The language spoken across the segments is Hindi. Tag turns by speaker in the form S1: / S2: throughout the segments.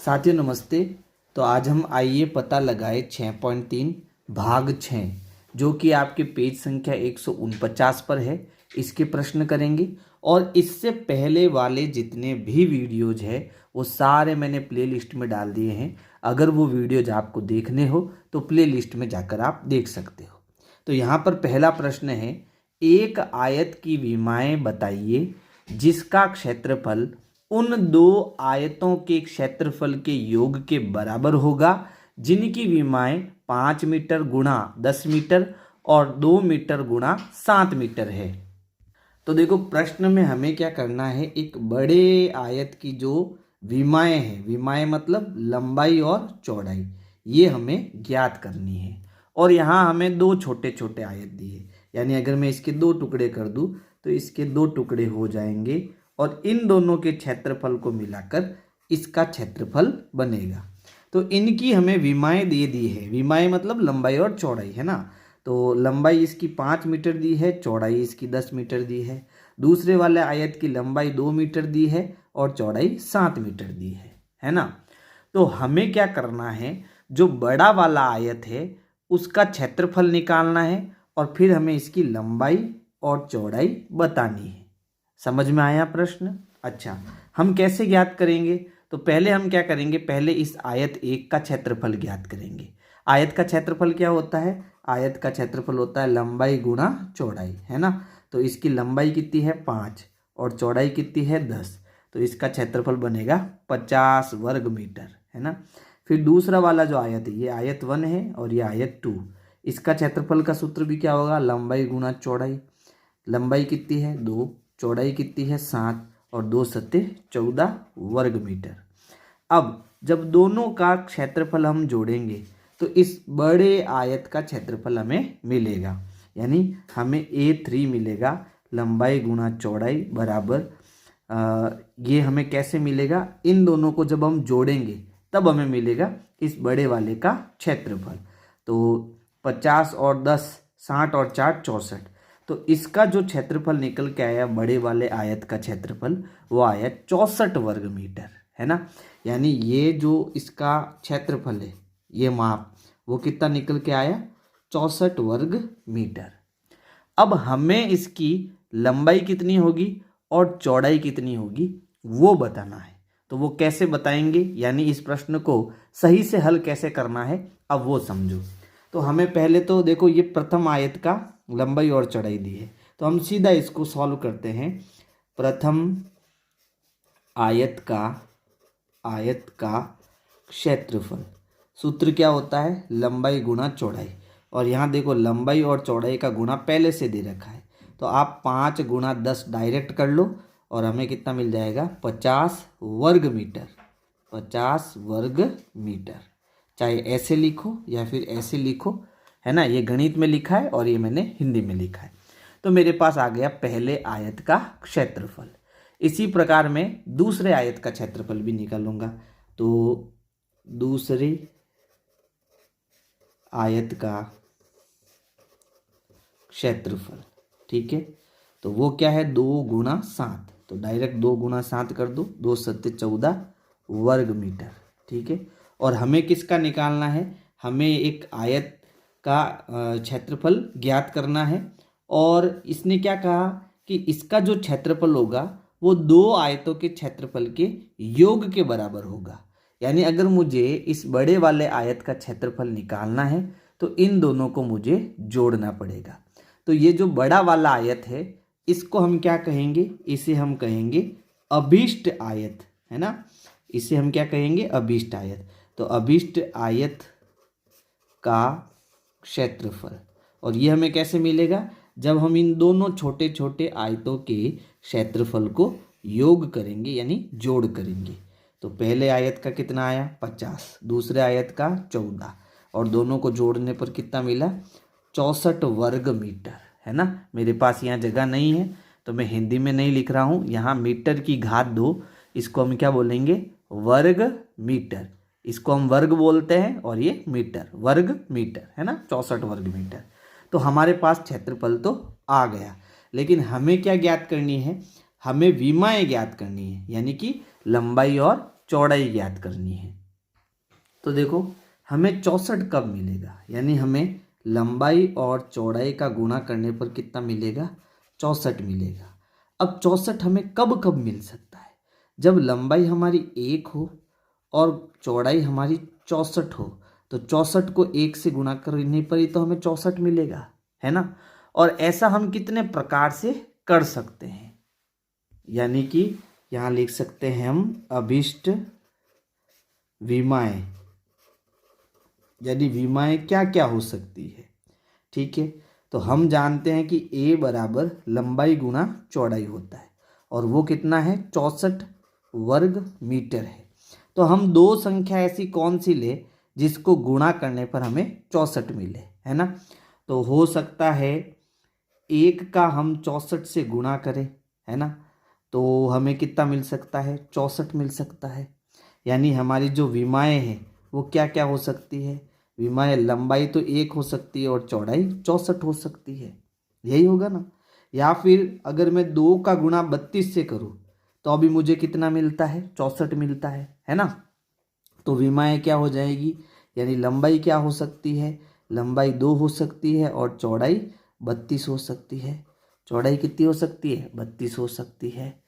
S1: साथियों नमस्ते। तो आज हम आइए पता लगाए 6.3 भाग 6 जो कि आपके पेज संख्या 149 पर है। इसके प्रश्न करेंगे और इससे पहले वाले जितने भी वीडियोज है वो सारे मैंने प्लेलिस्ट में डाल दिए हैं। अगर वो वीडियोज आपको देखने हो तो प्लेलिस्ट में जाकर आप देख सकते हो। तो यहाँ पर पहला प्रश्न है, एक आयत की विमाएं बताइए जिसका क्षेत्रफल उन दो आयतों के क्षेत्रफल के योग के बराबर होगा जिनकी विमाएं 5 मीटर गुणा 10 मीटर और 2 मीटर गुणा 7 मीटर है। तो देखो प्रश्न में हमें क्या करना है, एक बड़े आयत की जो विमाएं हैं, विमाएं मतलब लंबाई और चौड़ाई, ये हमें ज्ञात करनी है। और यहाँ हमें दो छोटे छोटे आयत दिए, यानी अगर मैं इसके दो टुकड़े कर दूं तो इसके दो टुकड़े हो जाएंगे और इन दोनों के क्षेत्रफल को मिलाकर इसका क्षेत्रफल बनेगा। तो इनकी हमें विमाएं दे दी है, विमाएं मतलब लंबाई और चौड़ाई है ना। तो लंबाई इसकी 5 मीटर दी है, चौड़ाई इसकी 10 मीटर दी है। दूसरे वाले आयत की लंबाई 2 मीटर दी है और चौड़ाई 7 मीटर दी है ना। तो हमें क्या करना है, जो बड़ा वाला आयत है उसका क्षेत्रफल निकालना है और फिर हमें इसकी लंबाई और चौड़ाई बतानी है। समझ में आया प्रश्न? अच्छा, हम कैसे ज्ञात करेंगे? तो पहले हम क्या करेंगे, पहले इस आयत एक का क्षेत्रफल ज्ञात करेंगे। आयत का क्षेत्रफल क्या होता है? आयत का क्षेत्रफल होता है लंबाई गुणा चौड़ाई, है ना। तो इसकी लंबाई कितनी है 5 और चौड़ाई कितनी है 10, तो इसका क्षेत्रफल बनेगा 50 वर्ग मीटर, है ना। फिर दूसरा वाला जो आयत है, ये आयत 1 है और ये आयत 2, इसका क्षेत्रफल का सूत्र भी क्या होगा, लंबाई गुणा चौड़ाई। लंबाई कितनी है 2, चौड़ाई कितनी है 7 और 2 सत्ते 14 वर्ग मीटर। अब जब दोनों का क्षेत्रफल हम जोड़ेंगे तो इस बड़े आयत का क्षेत्रफल हमें मिलेगा, यानी हमें A3 मिलेगा, लंबाई गुणा चौड़ाई बराबर ये हमें कैसे मिलेगा, इन दोनों को जब हम जोड़ेंगे तब हमें मिलेगा इस बड़े वाले का क्षेत्रफल। तो 50 और 10 60 और 4 64, तो इसका जो क्षेत्रफल निकल के आया बड़े वाले आयत का क्षेत्रफल वो आया 64 वर्ग मीटर, है ना। यानी ये जो इसका क्षेत्रफल है, ये माप वो कितना निकल के आया 64 वर्ग मीटर। अब हमें इसकी लंबाई कितनी होगी और चौड़ाई कितनी होगी वो बताना है। तो वो कैसे बताएंगे, यानी इस प्रश्न को सही से हल कैसे करना है, अब वो समझो। तो हमें पहले तो देखो ये प्रथम आयत का लंबाई और चौड़ाई दी है, तो हम सीधा इसको सॉल्व करते हैं। प्रथम आयत का क्षेत्रफल, सूत्र क्या होता है, लंबाई गुणा चौड़ाई। और यहाँ देखो लंबाई और चौड़ाई का गुणा पहले से दे रखा है, तो आप 5 गुणा 10 डायरेक्ट कर लो और हमें कितना मिल जाएगा 50 वर्ग मीटर। 50 वर्ग मीटर, चाहे ऐसे लिखो या फिर ऐसे लिखो, है ना। ये गणित में लिखा है और ये मैंने हिंदी में लिखा है। तो मेरे पास आ गया पहले आयत का क्षेत्रफल। इसी प्रकार मैं दूसरे आयत का क्षेत्रफल भी निकालूंगा। तो दूसरे आयत का क्षेत्रफल, ठीक है, तो वो क्या है 2 गुणा 7, तो डायरेक्ट 2 गुणा 7 कर दो, 2 सत्ते 14 वर्ग मीटर, ठीक है। और हमें किसका निकालना है, हमें एक आयत का क्षेत्रफल ज्ञात करना है। और इसने क्या कहा कि इसका जो क्षेत्रफल होगा वो दो आयतों के क्षेत्रफल के योग के बराबर होगा। यानी अगर मुझे इस बड़े वाले आयत का क्षेत्रफल निकालना है तो इन दोनों को मुझे जोड़ना पड़ेगा। तो ये जो बड़ा वाला आयत है इसको हम क्या कहेंगे, इसे हम कहेंगे अभीष्ट आयत, है ना। इसे हम क्या कहेंगे, अभीष्ट आयत। तो अभीष्ट आयत का क्षेत्रफल, और ये हमें कैसे मिलेगा, जब हम इन दोनों छोटे छोटे आयतों के क्षेत्रफल को योग करेंगे यानी जोड़ करेंगे। तो पहले आयत का कितना आया 50, दूसरे आयत का 14 और दोनों को जोड़ने पर कितना मिला 64 वर्ग मीटर, है ना। मेरे पास यहाँ जगह नहीं है तो मैं हिंदी में नहीं लिख रहा हूँ, यहाँ मीटर की घात 2, इसको हम क्या बोलेंगे वर्ग मीटर। इसको हम वर्ग बोलते हैं और ये मीटर, वर्ग मीटर, है ना, 64 वर्ग मीटर। तो हमारे पास क्षेत्रफल तो आ गया, लेकिन हमें क्या ज्ञात करनी है, हमें विमाएं ज्ञात करनी है, यानी कि लंबाई और चौड़ाई ज्ञात करनी है। तो देखो हमें 64 कब मिलेगा, यानी हमें लंबाई और चौड़ाई का गुणा करने पर कितना मिलेगा, 64 मिलेगा। अब 64 हमें कब कब मिल सकता है, जब लंबाई हमारी 1 हो और चौड़ाई हमारी 64 हो। तो 64 को 1 से गुणा करने पर ही तो हमें 64 मिलेगा, है ना। और ऐसा हम कितने प्रकार से कर सकते हैं, यानी कि यहाँ लिख सकते हैं हम अभिष्ट विमाएं, यानी विमाएं क्या क्या हो सकती है। ठीक है, तो हम जानते हैं कि a बराबर लंबाई गुना चौड़ाई होता है और वो कितना है, 64 वर्ग मीटर है। तो हम दो संख्या ऐसी कौन सी ले जिसको गुणा करने पर हमें 64 मिले, है ना। तो हो सकता है 1 का हम 64 से गुणा करें, है ना, तो हमें कितना मिल सकता है, 64 मिल सकता है। यानी हमारी जो विमाएं हैं वो क्या क्या हो सकती है, विमाएं लंबाई तो 1 हो सकती है और चौड़ाई 64 हो सकती है, यही होगा ना। या फिर अगर मैं 2 का गुणा 32 से करूँ तो अभी मुझे कितना मिलता है, 64 मिलता है ना। तो विमाएं क्या हो जाएगी, यानी लंबाई क्या हो सकती है, लंबाई 2 हो सकती है और चौड़ाई 32 हो सकती है। चौड़ाई कितनी हो सकती है, 32 हो सकती है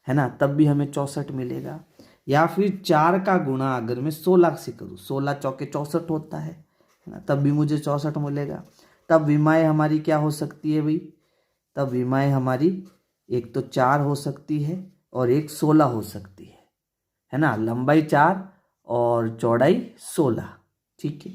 S1: ना, तब भी हमें 64 मिलेगा। या फिर 4 का गुणा अगर मैं 16 से करूँ, 16 चौके 64 होता है ना, तब भी मुझे 64 मिलेगा। तब विमाएं हमारी क्या हो सकती है भाई, तब विमाएं हमारी एक तो 4 हो सकती है और एक 16 हो सकती है ना। लंबाई 4 और चौड़ाई 16, ठीक है।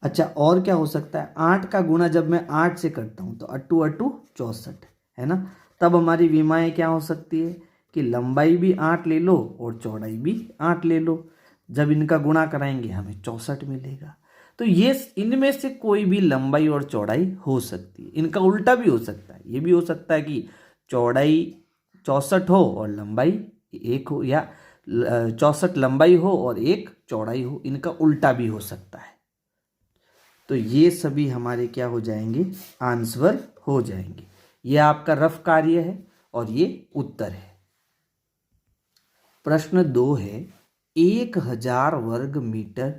S1: अच्छा और क्या हो सकता है, 8 का गुणा जब मैं 8 से करता हूँ तो अट्टू अट्टू 64, है ना। तब हमारी विमाएं क्या हो सकती है कि लंबाई भी 8 ले लो और चौड़ाई भी 8 ले लो, जब इनका गुणा कराएंगे हमें 64 मिलेगा। तो ये इनमें से कोई भी लंबाई और चौड़ाई हो सकती है। इनका उल्टा भी हो सकता है, ये भी हो सकता है कि चौड़ाई 64 हो और लंबाई 1 हो, या 64 लंबाई हो और 1 चौड़ाई हो, इनका उल्टा भी हो सकता है। तो ये सभी हमारे क्या हो जाएंगे, आंसर हो जाएंगे। ये आपका रफ कार्य है और ये उत्तर है। प्रश्न 2 है, 1000 वर्ग मीटर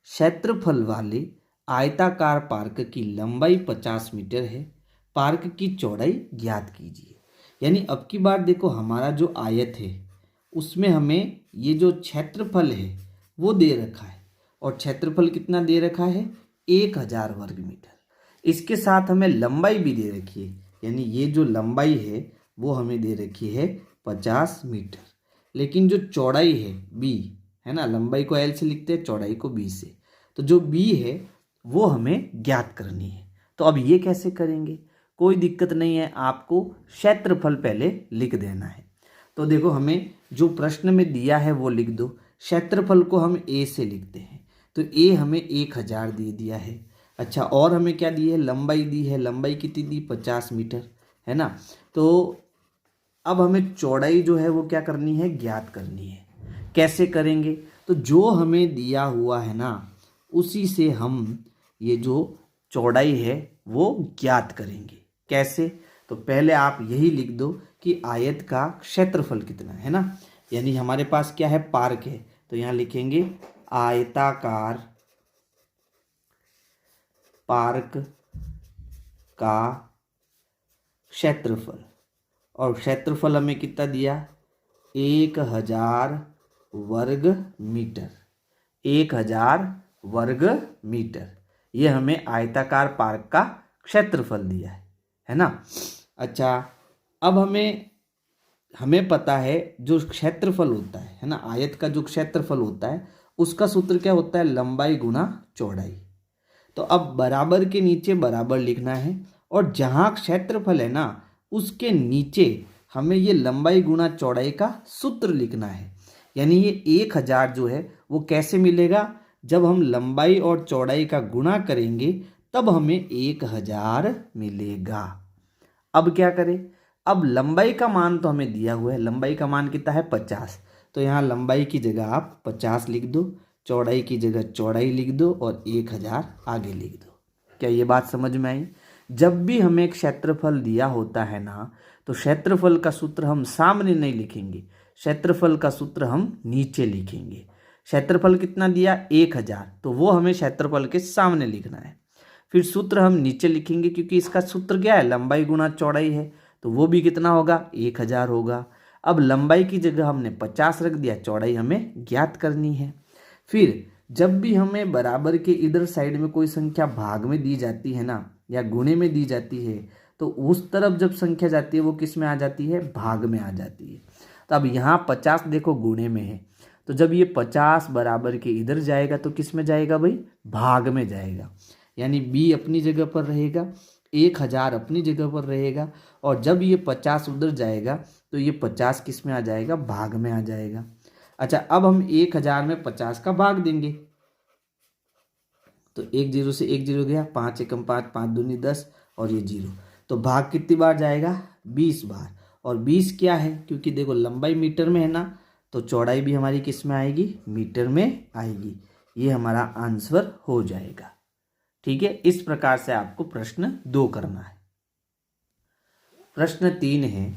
S1: क्षेत्रफल वाले आयताकार पार्क की लंबाई 50 मीटर है, पार्क की चौड़ाई ज्ञात कीजिए। यानी अब की बार देखो हमारा जो आयत है उसमें हमें ये जो क्षेत्रफल है वो दे रखा है, और क्षेत्रफल कितना दे रखा है, 1000 वर्ग मीटर। इसके साथ हमें लंबाई भी दे रखी है, यानी ये जो लंबाई है वो हमें दे रखी है 50 मीटर, लेकिन जो चौड़ाई है b, है ना, लंबाई को l से लिखते हैं, चौड़ाई को b से, तो जो b है वो हमें ज्ञात करनी है। तो अब ये कैसे करेंगे, कोई दिक्कत नहीं है, आपको क्षेत्रफल पहले लिख देना है। तो देखो हमें जो प्रश्न में दिया है वो लिख दो, क्षेत्रफल को हम a से लिखते हैं, तो a हमें 1000 दे दिया है। अच्छा और हमें क्या दी है, लंबाई दी है, लंबाई कितनी दी, 50 मीटर, है ना। तो अब हमें चौड़ाई जो है वो क्या करनी है, ज्ञात करनी है। कैसे करेंगे, तो जो हमें दिया हुआ है ना उसी से हम ये जो चौड़ाई है वो ज्ञात करेंगे। कैसे, तो पहले आप यही लिख दो कि आयत का क्षेत्रफल कितना है ना, यानी हमारे पास क्या है, पार्क है, तो यहाँ लिखेंगे आयताकार पार्क का क्षेत्रफल, और क्षेत्रफल हमें कितना दिया, 1000 वर्ग मीटर, 1000 वर्ग मीटर, ये हमें आयताकार पार्क का क्षेत्रफल दिया है ना। अच्छा अब हमें पता है जो क्षेत्रफल होता है ना, आयत का जो क्षेत्रफल होता है उसका सूत्र क्या होता है, लंबाई गुना चौड़ाई। तो अब बराबर के नीचे बराबर लिखना है, और जहाँ क्षेत्रफल है ना उसके नीचे हमें ये लंबाई गुना चौड़ाई का सूत्र लिखना है। यानी ये 1000 जो है वो कैसे मिलेगा, जब हम लंबाई और चौड़ाई का गुणा करेंगे तब हमें 1000 मिलेगा। अब क्या करें, अब लंबाई का मान तो हमें दिया हुआ है, लंबाई का मान कितना है, 50, तो यहाँ लंबाई की जगह आप 50 लिख दो, चौड़ाई की जगह चौड़ाई लिख दो और 1000 आगे लिख दो। क्या ये बात समझ में आई। जब भी हमें क्षेत्रफल दिया होता है ना तो क्षेत्रफल का सूत्र हम सामने नहीं लिखेंगे, क्षेत्रफल का सूत्र हम नीचे लिखेंगे। क्षेत्रफल कितना दिया 1000, तो वो हमें क्षेत्रफल के सामने लिखना है। फिर सूत्र हम नीचे लिखेंगे क्योंकि इसका सूत्र क्या है, लंबाई गुना चौड़ाई है, तो वो भी कितना होगा 1000 होगा। अब लंबाई की जगह हमने 50 रख दिया, चौड़ाई हमें ज्ञात करनी है। फिर जब भी हमें बराबर के इधर साइड में कोई संख्या भाग में दी जाती है ना, या गुणे में दी जाती है, तो उस तरफ जब संख्या जाती है वो किस में आ जाती है, भाग में आ जाती है। तो अब यहाँ 50 देखो गुणे में है, तो जब ये 50 बराबर के इधर जाएगा तो किस में जाएगा भाई, भाग में जाएगा। यानी b अपनी जगह पर रहेगा, 1000 अपनी जगह पर रहेगा, और जब ये 50 उधर जाएगा तो ये 50 किस में आ जाएगा, भाग में आ जाएगा। अच्छा, अब हम 1000 में 50 का भाग देंगे, तो 1 0 से 1 0 गया, 5 एकम 5, 5 दूनी 10, और ये 0, तो भाग कितनी बार जाएगा, 20 बार। और 20 क्या है, क्योंकि देखो लंबाई मीटर में है ना, तो चौड़ाई भी हमारी किस में आएगी, मीटर में आएगी। ये हमारा आंसर हो जाएगा। ठीक है, इस प्रकार से आपको प्रश्न 2 करना है। प्रश्न 3 है,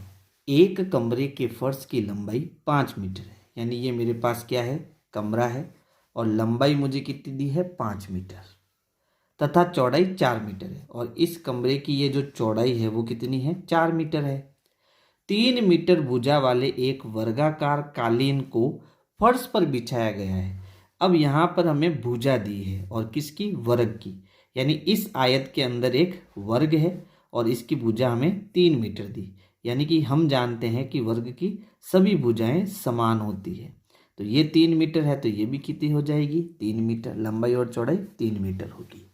S1: एक कमरे के फर्श की लंबाई 5 मीटर है। यानी ये मेरे पास क्या है, कमरा है, और लंबाई मुझे कितनी दी है, 5 मीटर, तथा चौड़ाई 4 मीटर है। और इस कमरे की ये जो चौड़ाई है वो कितनी है, 4 मीटर है। 3 मीटर भुजा वाले एक वर्गाकार कालीन को फर्श पर बिछाया गया है। अब यहाँ पर हमें भुजा दी है, और किसकी, वर्ग की। यानी इस आयत के अंदर एक वर्ग है और इसकी भुजा हमें 3 मीटर दी। यानी कि हम जानते हैं कि वर्ग की सभी भुजाएं समान होती है। तो ये 3 मीटर है, तो ये भी कितनी हो जाएगी, 3 मीटर। लंबाई और चौड़ाई 3 मीटर होगी।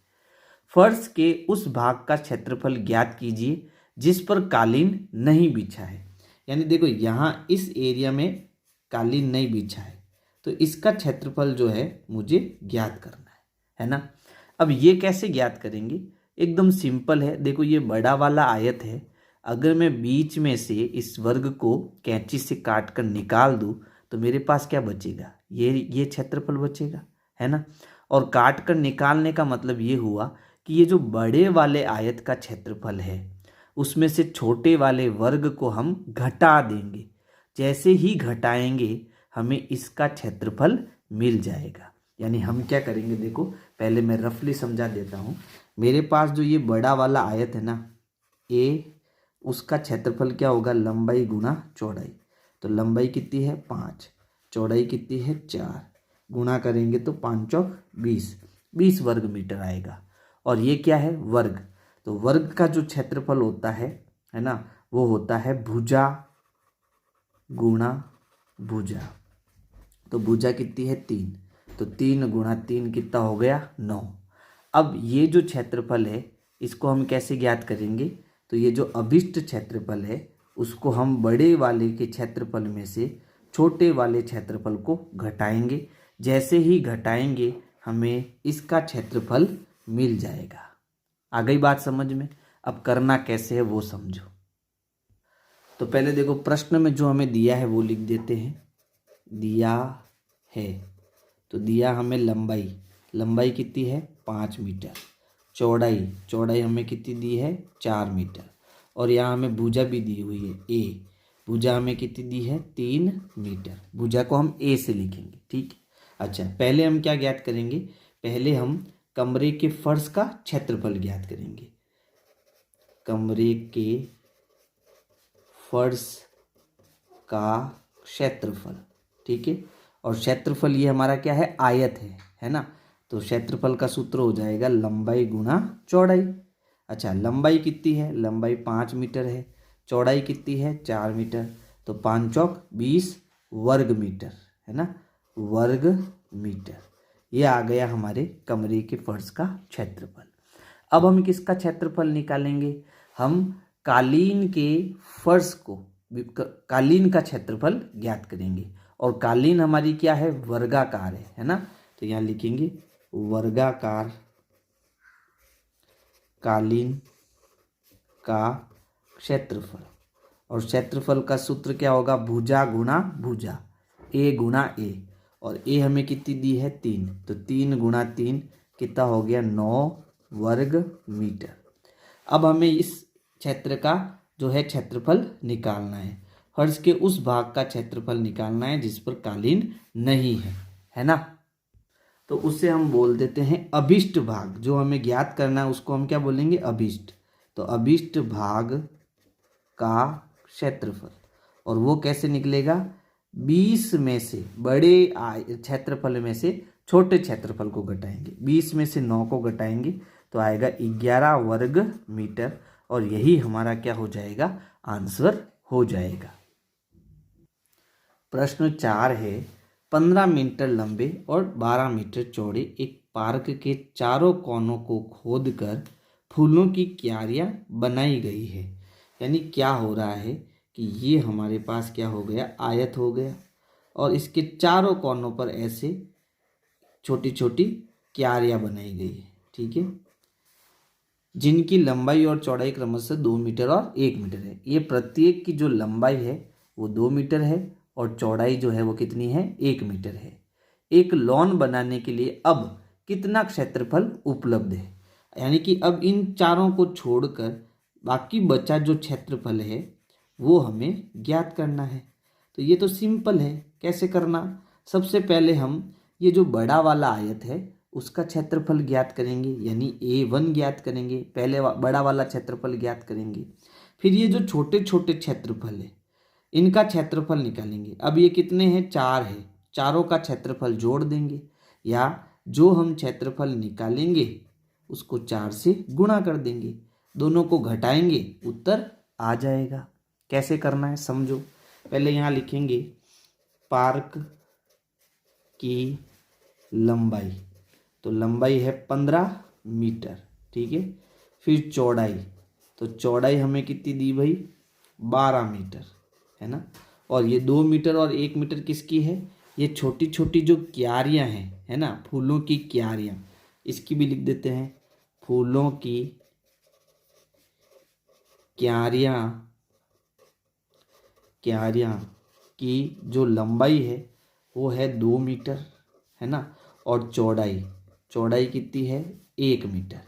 S1: फर्श के उस भाग का क्षेत्रफल ज्ञात कीजिए जिस पर कालीन नहीं बिछा है। यानी देखो यहाँ इस एरिया में कालीन नहीं बिछा है, तो इसका क्षेत्रफल जो है मुझे ज्ञात करना है ना। अब ये कैसे ज्ञात करेंगे, एकदम सिंपल है। देखो ये बड़ा वाला आयत है, अगर मैं बीच में से इस वर्ग को कैंची से काट कर निकाल दूँ तो मेरे पास क्या बचेगा, ये क्षेत्रफल बचेगा, है ना। और काट कर निकालने का मतलब ये हुआ कि ये जो बड़े वाले आयत का क्षेत्रफल है उसमें से छोटे वाले वर्ग को हम घटा देंगे। जैसे ही घटाएंगे हमें इसका क्षेत्रफल मिल जाएगा। यानी हम क्या करेंगे, देखो पहले मैं रफली समझा देता हूँ। मेरे पास जो ये बड़ा वाला आयत है ना ए, उसका क्षेत्रफल क्या होगा, लंबाई गुना चौड़ाई। तो लंबाई कितनी है 5, चौड़ाई कितनी है 4, गुणा करेंगे तो 5 चौक 20 वर्ग मीटर आएगा। और ये क्या है, वर्ग। तो वर्ग का जो क्षेत्रफल होता है ना, वो होता है भुजा गुणा भुजा। तो भुजा कितनी है 3, तो 3 गुणा 3 कितना हो गया 9। अब ये जो क्षेत्रफल है इसको हम कैसे ज्ञात करेंगे, तो ये जो अभिष्ट क्षेत्रफल है उसको हम बड़े वाले के क्षेत्रफल में से छोटे वाले क्षेत्रफल को घटाएंगे। जैसे ही घटाएंगे हमें इसका क्षेत्रफल मिल जाएगा। आ गई बात समझ में। अब करना कैसे है वो समझो। तो पहले देखो प्रश्न में जो हमें दिया है वो लिख देते हैं। दिया है तो दिया हमें लंबाई कितनी है 5 मीटर, चौड़ाई हमें कितनी दी है 4 मीटर, और यहाँ हमें भुजा भी दी हुई है ए, भुजा हमें कितनी दी है 3 मीटर। भुजा को हम ए से लिखेंगे, ठीक। अच्छा, पहले हम क्या ज्ञात करेंगे, पहले हम कमरे के फर्श का क्षेत्रफल ज्ञात करेंगे। कमरे के फर्श का क्षेत्रफल, ठीक है। और क्षेत्रफल ये हमारा क्या है, आयत है ना। तो क्षेत्रफल का सूत्र हो जाएगा लंबाई गुना चौड़ाई। अच्छा, लंबाई कितनी है, लंबाई 5 मीटर है, चौड़ाई कितनी है 4 मीटर, तो 5 चौक 20 वर्ग मीटर, है ना, वर्ग मीटर। ये आ गया हमारे कमरे के फर्श का क्षेत्रफल। अब हम किसका क्षेत्रफल निकालेंगे, हम कालीन के फर्श को, कालीन का क्षेत्रफल ज्ञात करेंगे। और कालीन हमारी क्या है, वर्गाकार है ना। तो यहाँ लिखेंगे वर्गाकार कालीन का क्षेत्रफल। और क्षेत्रफल का सूत्र क्या होगा, भुजा गुणा भुजा, ए गुणा ए। और ए हमें कितनी दी है 3, तो 3 गुणा 3 कितना हो गया 9 वर्ग मीटर। अब हमें इस क्षेत्र का जो है क्षेत्रफल निकालना है। फर्श के उस भाग का क्षेत्रफल निकालना है जिस पर कालीन नहीं है ना। तो उसे हम बोल देते हैं अभिष्ट भाग। जो हमें ज्ञात करना है उसको हम क्या बोलेंगे, अभिष्ट। तो अभिष्ट भाग का क्षेत्रफल, और वो कैसे निकलेगा, 20 में से बड़े क्षेत्रफल में से छोटे क्षेत्रफल को घटाएंगे। 20 में से 9 को घटाएंगे तो आएगा 11 वर्ग मीटर, और यही हमारा क्या हो जाएगा, आंसर हो जाएगा। प्रश्न 4 है, 15 मीटर लंबे और 12 मीटर चौड़े एक पार्क के चारों कोनों को खोदकर फूलों की क्यारियां बनाई गई है। यानी क्या हो रहा है कि ये हमारे पास क्या हो गया, आयत हो गया, और इसके चारों कोनों पर ऐसे छोटी छोटी क्यारियां बनाई गई है। ठीक है, जिनकी लंबाई और चौड़ाई क्रमशः 2 मीटर और 1 मीटर है। ये प्रत्येक की जो लंबाई है वो 2 मीटर है और चौड़ाई जो है वो कितनी है, 1 मीटर है। एक लॉन बनाने के लिए अब कितना क्षेत्रफल उपलब्ध है। यानी कि अब इन चारों को छोड़कर बाकी बचा जो क्षेत्रफल है वो हमें ज्ञात करना है। तो ये तो सिंपल है, कैसे करना, सबसे पहले हम ये जो बड़ा वाला आयत है उसका क्षेत्रफल ज्ञात करेंगे, यानी A1 ज्ञात करेंगे, पहले बड़ा वाला क्षेत्रफल ज्ञात करेंगे। फिर ये जो छोटे छोटे क्षेत्रफल है इनका क्षेत्रफल निकालेंगे। अब ये कितने हैं, 4 है, चारों का क्षेत्रफल जोड़ देंगे, या जो हम क्षेत्रफल निकालेंगे उसको 4 से गुणा कर देंगे, दोनों को घटाएंगे, उत्तर आ जाएगा। कैसे करना है समझो। पहले यहाँ लिखेंगे पार्क की लंबाई, तो लंबाई है 15 मीटर। ठीक है, फिर चौड़ाई, तो चौड़ाई हमें कितनी दी भाई, 12 मीटर, है ना। और ये 2 मीटर और 1 मीटर किसकी है, ये छोटी छोटी जो क्यारियां हैं, है ना, फूलों की क्यारियां, इसकी भी लिख देते हैं, फूलों की क्यारियां की जो लंबाई है वो है 2 मीटर, है ना, और चौड़ाई कितनी है, 1 मीटर।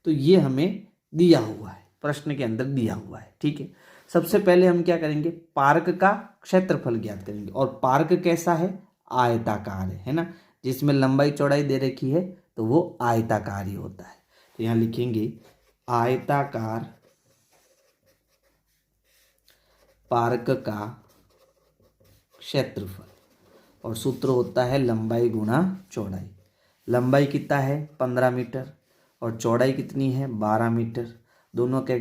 S1: तो ये हमें दिया हुआ है, प्रश्न के अंदर दिया हुआ है। ठीक है, सबसे पहले हम क्या करेंगे, पार्क का क्षेत्रफल ज्ञात करेंगे। और पार्क कैसा है, आयताकार है ना, जिसमें लंबाई चौड़ाई दे रखी है तो वो आयताकार ही होता है। तो यहाँ लिखेंगे आयताकार पार्क का क्षेत्रफल, और सूत्र होता है लंबाई गुणा चौड़ाई। लंबाई कितना है, 15 मीटर, और चौड़ाई कितनी है, 12 मीटर। दोनों के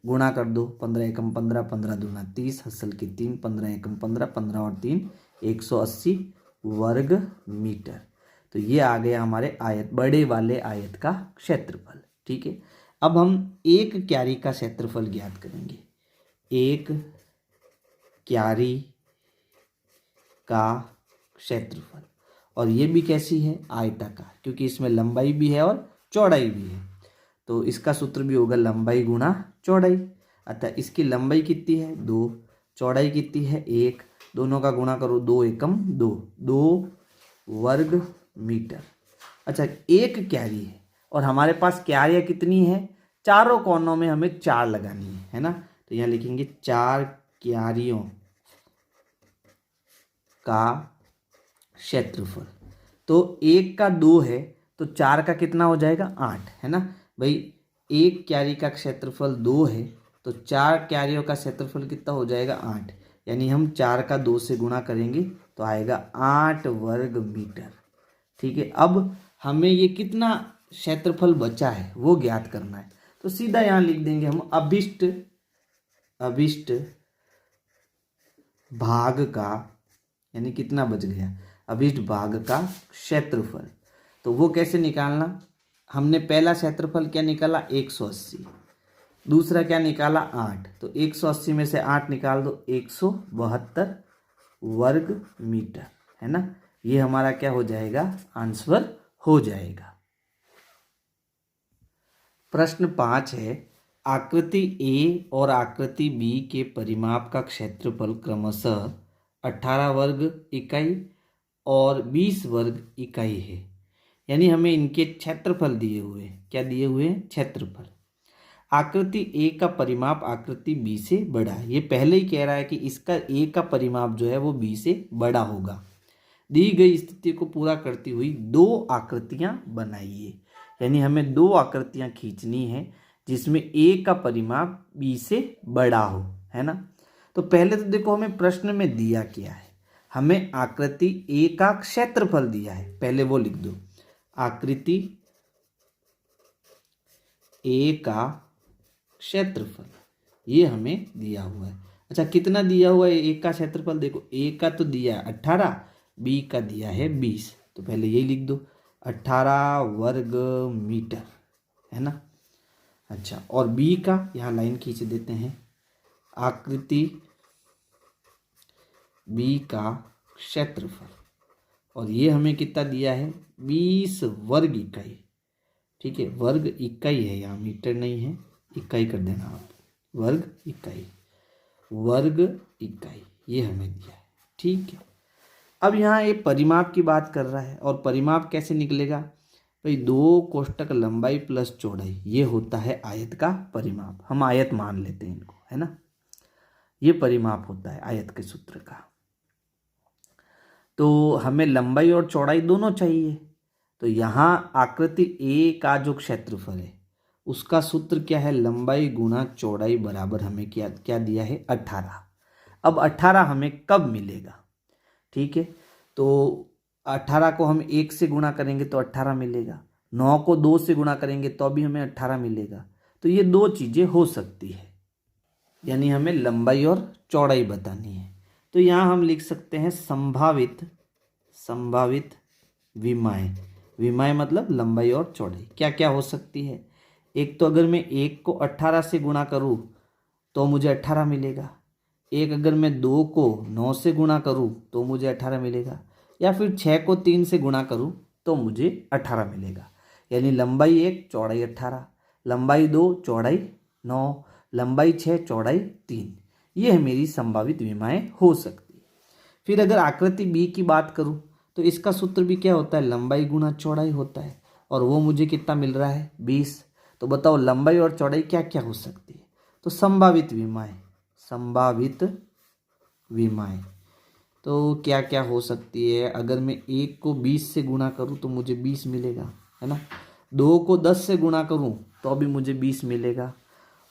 S1: गुणा कर दो, 15 एकम 15, 15 दूना 30, हसल की 3, 15 एकम 15, 15 और 3 180 वर्ग मीटर। तो ये आ गया हमारे आयत, बड़े वाले आयत का क्षेत्रफल। ठीक है, अब हम एक क्यारी का क्षेत्रफल ज्ञात करेंगे। एक क्यारी का क्षेत्रफल, और ये भी कैसी है, आयताकार, क्योंकि इसमें लंबाई भी है और चौड़ाई भी है। तो इसका सूत्र भी होगा लंबाई गुणा चौड़ाई। अतः इसकी लंबाई कितनी है, 2, चौड़ाई कितनी है, 1, दोनों का गुणा करो, 2 एकम 2, 2 वर्ग मीटर। अच्छा, एक क्यारी है और हमारे पास क्यारियाँ कितनी है, चारों कोनों में हमें 4 लगानी है ना। तो यहाँ लिखेंगे 4 क्यारियों का क्षेत्रफल। तो 1 का 2 है तो 4 का कितना हो जाएगा, 8, है ना भाई। एक क्यारी का क्षेत्रफल 2 है तो 4 क्यारियों का क्षेत्रफल कितना हो जाएगा, 8। यानी हम 4 का 2 से गुणा करेंगे तो आएगा 8 वर्ग मीटर। ठीक है, अब हमें ये कितना क्षेत्रफल बचा है वो ज्ञात करना है। तो सीधा यहाँ लिख देंगे हम अभिष्ट भाग का, यानी कितना बच गया, अभिष्ट भाग का क्षेत्रफल। तो वो कैसे निकालना, हमने पहला क्षेत्रफल क्या निकाला, 180, दूसरा क्या निकाला, 8। तो 180 में से 8 निकाल दो, 172 वर्ग मीटर, है ना। ये हमारा क्या हो जाएगा, आंसर हो जाएगा। प्रश्न 5 है, आकृति ए और आकृति बी के परिमाप का क्षेत्रफल क्रमशः 18 वर्ग इकाई और 20 वर्ग इकाई है। यानी हमें इनके क्षेत्रफल दिए हुए हैं, क्या दिए हुए हैं, क्षेत्रफल। आकृति ए का परिमाप आकृति बी से बड़ा है। ये पहले ही कह रहा है कि इसका ए का परिमाप जो है वो बी से बड़ा होगा। दी गई स्थिति को पूरा करती हुई दो आकृतियां बनाइए। यानी हमें दो आकृतियां खींचनी है जिसमें ए का परिमाप बी से बड़ा हो, है ना। तो पहले तो देखो हमें प्रश्न में दिया क्या है, हमें आकृति ए का क्षेत्रफल दिया है, पहले वो लिख दो। आकृति ए का क्षेत्रफल ये हमें दिया हुआ है। अच्छा, कितना दिया हुआ है ए का क्षेत्रफल? देखो ए का तो दिया है 18, बी का दिया है 20। तो पहले यही लिख दो 18 वर्ग मीटर, है ना। अच्छा, और बी का यहाँ लाइन खींच देते हैं। आकृति बी का क्षेत्रफल, और ये हमें कितना दिया है? 20 वर्ग इकाई। ठीक है, वर्ग इकाई है, यहाँ मीटर नहीं है, इकाई कर देना आप। वर्ग इकाई, वर्ग इकाई ये हमें दिया है। ठीक है, अब यहाँ ये परिमाप की बात कर रहा है, और परिमाप कैसे निकलेगा भाई? 2 कोष्टक लंबाई प्लस चौड़ाई, ये होता है आयत का परिमाप। हम आयत मान लेते हैं इनको, है ना। ये परिमाप होता है आयत के सूत्र का। तो हमें लंबाई और चौड़ाई दोनों चाहिए। तो यहाँ आकृति ए का जो क्षेत्रफल है उसका सूत्र क्या है? लंबाई गुणा चौड़ाई बराबर हमें क्या दिया है? 18। अब 18 हमें कब मिलेगा? ठीक है, तो 18 को हम 1 से गुणा करेंगे तो 18 मिलेगा, 9 को 2 से गुणा करेंगे तो भी हमें 18 मिलेगा। तो ये दो चीज़ें हो सकती है, यानी हमें लंबाई और चौड़ाई बतानी है। तो यहाँ हम लिख सकते हैं संभावित विमाएं। विमाएं मतलब लंबाई और चौड़ाई क्या क्या हो सकती है? एक तो अगर मैं 1 को 18 से गुणा करूँ तो मुझे 18 मिलेगा। एक अगर मैं 2 को 9 से गुणा करूँ तो मुझे 18 मिलेगा, या फिर 6 को 3 से गुणा करूँ तो मुझे 18 मिलेगा। यानी लंबाई 1 चौड़ाई 18, लंबाई 2 चौड़ाई 9, लंबाई 6 चौड़ाई 3। ये है मेरी संभावित विमाएं हो सकती है। फिर अगर आकृति बी की बात करूँ तो इसका सूत्र भी क्या होता है? लंबाई गुणा चौड़ाई होता है, और वो मुझे कितना मिल रहा है? 20। तो बताओ लंबाई और चौड़ाई क्या क्या हो सकती है? तो संभावित विमाएं तो क्या क्या हो सकती है? अगर मैं 1 को 20 से गुणा करूँ तो मुझे 20 मिलेगा, है ना। 2 को 10 से गुणा करूँ तो भी मुझे 20 मिलेगा,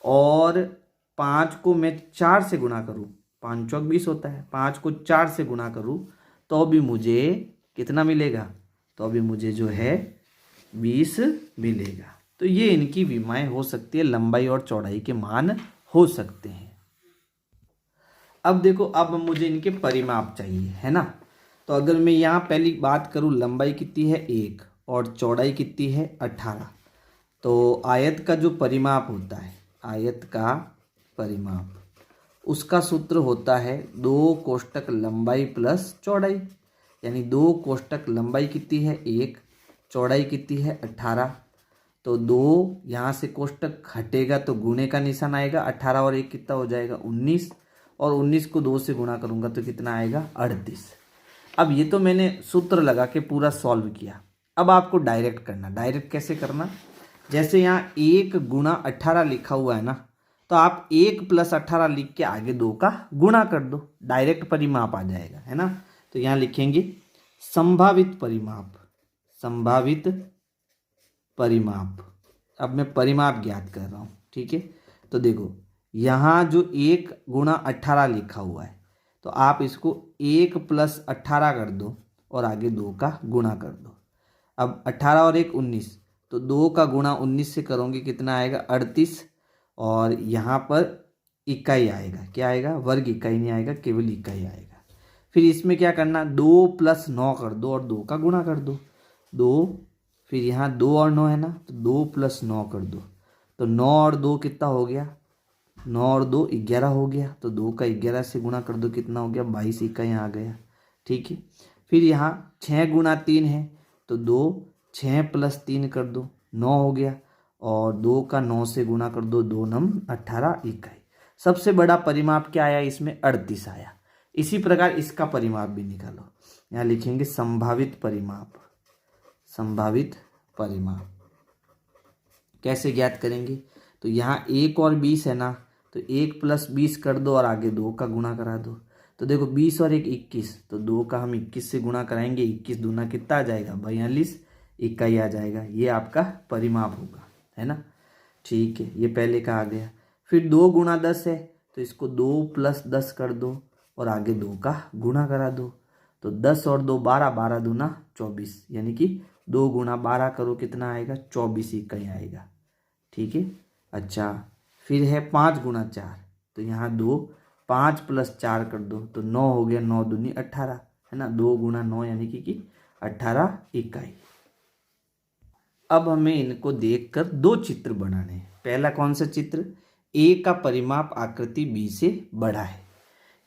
S1: और 5 को मैं 4 से गुणा करूँ, 5 चौक 20 होता है, 5 को 4 से गुणा करूँ तो भी मुझे कितना मिलेगा? तो भी मुझे जो है 20 मिलेगा। तो ये इनकी विमाएं हो सकती है, लंबाई और चौड़ाई के मान हो सकते हैं। अब देखो, अब मुझे इनके परिमाप चाहिए, है ना। तो अगर मैं यहाँ पहली बात करूँ, लंबाई कितनी है? 1 और चौड़ाई कितनी है? 18। तो आयत का जो परिमाप होता है, आयत का परिमाप, उसका सूत्र होता है 2 कोष्टक लंबाई प्लस चौड़ाई। यानी 2 कोष्टक लंबाई कितनी है? 1, चौड़ाई कितनी है? 18। तो 2 यहाँ से कोष्टक हटेगा तो गुणे का निशान आएगा, 18 और 1 कितना हो जाएगा? 19, और 19 को 2 से गुणा करूँगा तो कितना आएगा? 38। अब ये तो मैंने सूत्र लगा के पूरा सॉल्व किया। अब आपको डायरेक्ट करना। डायरेक्ट कैसे करना? जैसे यहाँ 1 गुणा 18 लिखा हुआ है ना, तो आप 1 + 18 लिख के आगे 2 का गुणा कर दो, डायरेक्ट परिमाप आ जाएगा, है ना। तो यहाँ लिखेंगे संभावित परिमाप। अब मैं परिमाप ज्ञात कर रहा हूँ, ठीक है। तो देखो, यहाँ जो 1 गुणा 18 लिखा हुआ है, तो आप इसको 1 + 18 कर दो और आगे 2 का गुणा कर दो। अब 18 और 1 19, तो 2 का गुणा 19 से करोगे कितना आएगा? 38। और यहाँ पर इकाई आएगा, क्या आएगा? वर्ग इकाई नहीं आएगा, केवल इकाई आएगा। फिर इसमें क्या करना? 2 + 9 कर दो और 2 का गुणा कर दो। 2, फिर यहाँ 2 और 9 है ना, तो 2 + 9 कर दो। तो 9 और 2 कितना हो गया? 9 और 2 11 हो गया। तो 2 का 11 से गुणा कर दो, कितना हो गया? 22 इकाई आ गया, ठीक है। फिर यहाँ 6 गुणा 3 है, तो 2, 6 + 3 कर दो, 9 हो गया, और 2 का 9 से गुणा कर दो, 2 9 18 इकाई। सबसे बड़ा परिमाप क्या आया? इसमें 38 आया। इसी प्रकार इसका परिमाप भी निकालो। यहाँ लिखेंगे संभावित परिमाप। कैसे ज्ञात करेंगे? तो तो यहाँ 1 और 20 है ना, तो 1 + 20 कर दो और आगे 2 का गुणा करा दो। तो देखो 20 और 1 21, तो 2 का हम 21 से गुणा कराएंगे, 21 दूना कितना आ जाएगा 42 इकाई आ जाएगा। ये आपका परिमाप होगा, है ना। ठीक है, ये पहले का आ गया। फिर 2 × 10 है, तो इसको 2 + 10 कर दो और आगे 2 का गुणा करा दो। तो 10 और 2 12, 12 दूना 24, यानी कि 2 × 12 करो कितना आएगा 24 इकाई आएगा। ठीक है। अच्छा, फिर है 5 × 4, तो यहाँ 2, 5 + 4 कर दो तो 9 हो गया, 9 दूनी 18, है ना। 2 × 9 यानी कि 18 इकाई। अब हमें इनको देखकर 2 चित्र बनाने हैं। पहला कौन सा चित्र, ए का परिमाप आकृति बी से बड़ा है।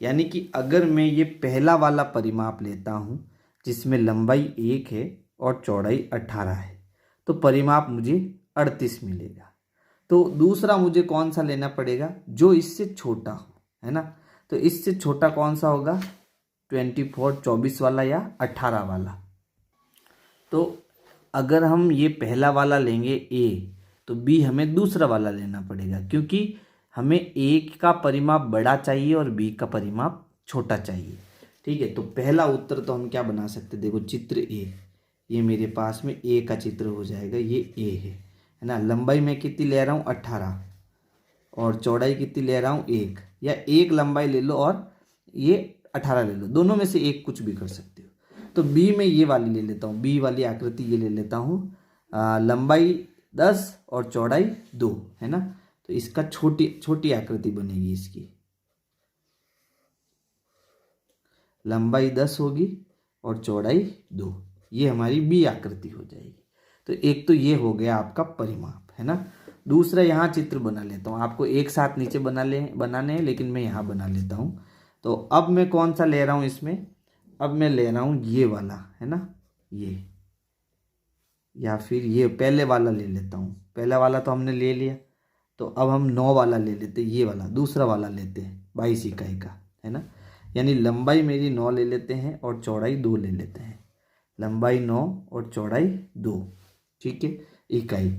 S1: यानी कि अगर मैं ये पहला वाला परिमाप लेता हूँ जिसमें लंबाई 1 है और चौड़ाई 18 है, तो परिमाप मुझे 38 मिलेगा। तो दूसरा मुझे कौन सा लेना पड़ेगा, जो इससे छोटा हो, है ना। तो इससे छोटा कौन सा होगा, 24 वाला या 18 वाला। तो अगर हम ये पहला वाला लेंगे ए, तो बी हमें दूसरा वाला लेना पड़ेगा, क्योंकि हमें ए का परिमाप बड़ा चाहिए और बी का परिमाप छोटा चाहिए। ठीक है, तो पहला उत्तर तो हम क्या बना सकते, देखो चित्र ए, ये मेरे पास में ए का चित्र हो जाएगा, ये ए है ना। लंबाई मैं कितनी ले रहा हूँ 18 और चौड़ाई कितनी ले रहा हूँ 1, या एक लंबाई ले लो और ये 18 ले लो, दोनों में से एक कुछ भी कर सकते हो। तो बी में ये वाली ले लेता हूँ, बी वाली आकृति ये ले लेता हूँ, लंबाई 10 और चौड़ाई 2, है ना। तो इसका छोटी छोटी आकृति बनेगी, इसकी लंबाई 10 होगी और चौड़ाई 2, ये हमारी बी आकृति हो जाएगी। तो एक तो ये हो गया आपका परिमाप, है ना। दूसरा यहाँ चित्र बना लेता हूँ, आपको एक साथ नीचे बनाने हैं, लेकिन मैं यहाँ बना लेता हूँ। तो अब मैं कौन सा ले रहा हूँ इसमें, अब मैं ले रहा हूँ ये वाला, है ना, ये, या फिर ये पहले वाला ले लेता हूँ। पहला वाला तो हमने ले लिया, तो अब हम 9 वाला ले लेते हैं, ये वाला दूसरा वाला लेते हैं 22 इकाई का, है ना। यानी लंबाई मेरी 9 ले लेते हैं और चौड़ाई 2 ले लेते हैं, लंबाई 9 और चौड़ाई 2, ठीक है, इकाई।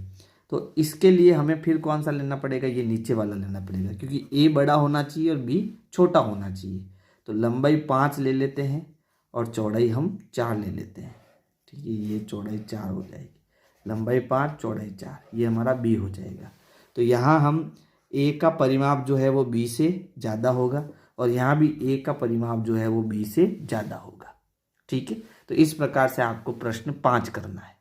S1: तो इसके लिए हमें फिर कौन सा लेना पड़ेगा, ये नीचे वाला लेना पड़ेगा, क्योंकि ए बड़ा होना चाहिए और बी छोटा होना चाहिए। तो लंबाई 5 ले लेते हैं और चौड़ाई हम 4 ले लेते हैं, ठीक है, ये चौड़ाई 4 हो जाएगी, लंबाई 5 चौड़ाई 4, ये हमारा बी हो जाएगा। तो यहाँ हम ए का परिमाप जो है वो बी से ज़्यादा होगा और यहाँ भी ए का परिमाप जो है वो बी से ज़्यादा होगा। ठीक है, तो इस प्रकार से आपको प्रश्न 5 करना है।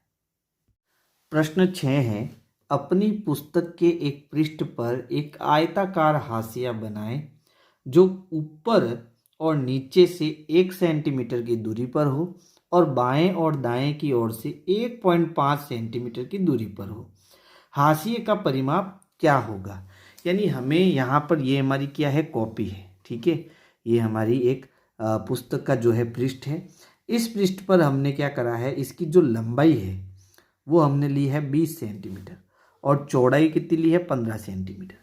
S1: प्रश्न 6 है, अपनी पुस्तक के एक पृष्ठ पर एक आयताकार हाशिया बनाएं जो ऊपर और नीचे से 1 सेंटीमीटर की दूरी पर हो और बाएं और दाएं की ओर से 1.5 सेंटीमीटर की दूरी पर हो। हाशिए का परिमाप क्या होगा। यानी हमें यहाँ पर, ये हमारी क्या है, कॉपी है, ठीक है, ये हमारी एक पुस्तक का जो है पृष्ठ है। इस पृष्ठ पर हमने क्या करा है, इसकी जो लंबाई है वो हमने ली है 20 सेंटीमीटर और चौड़ाई कितनी ली है 15 सेंटीमीटर।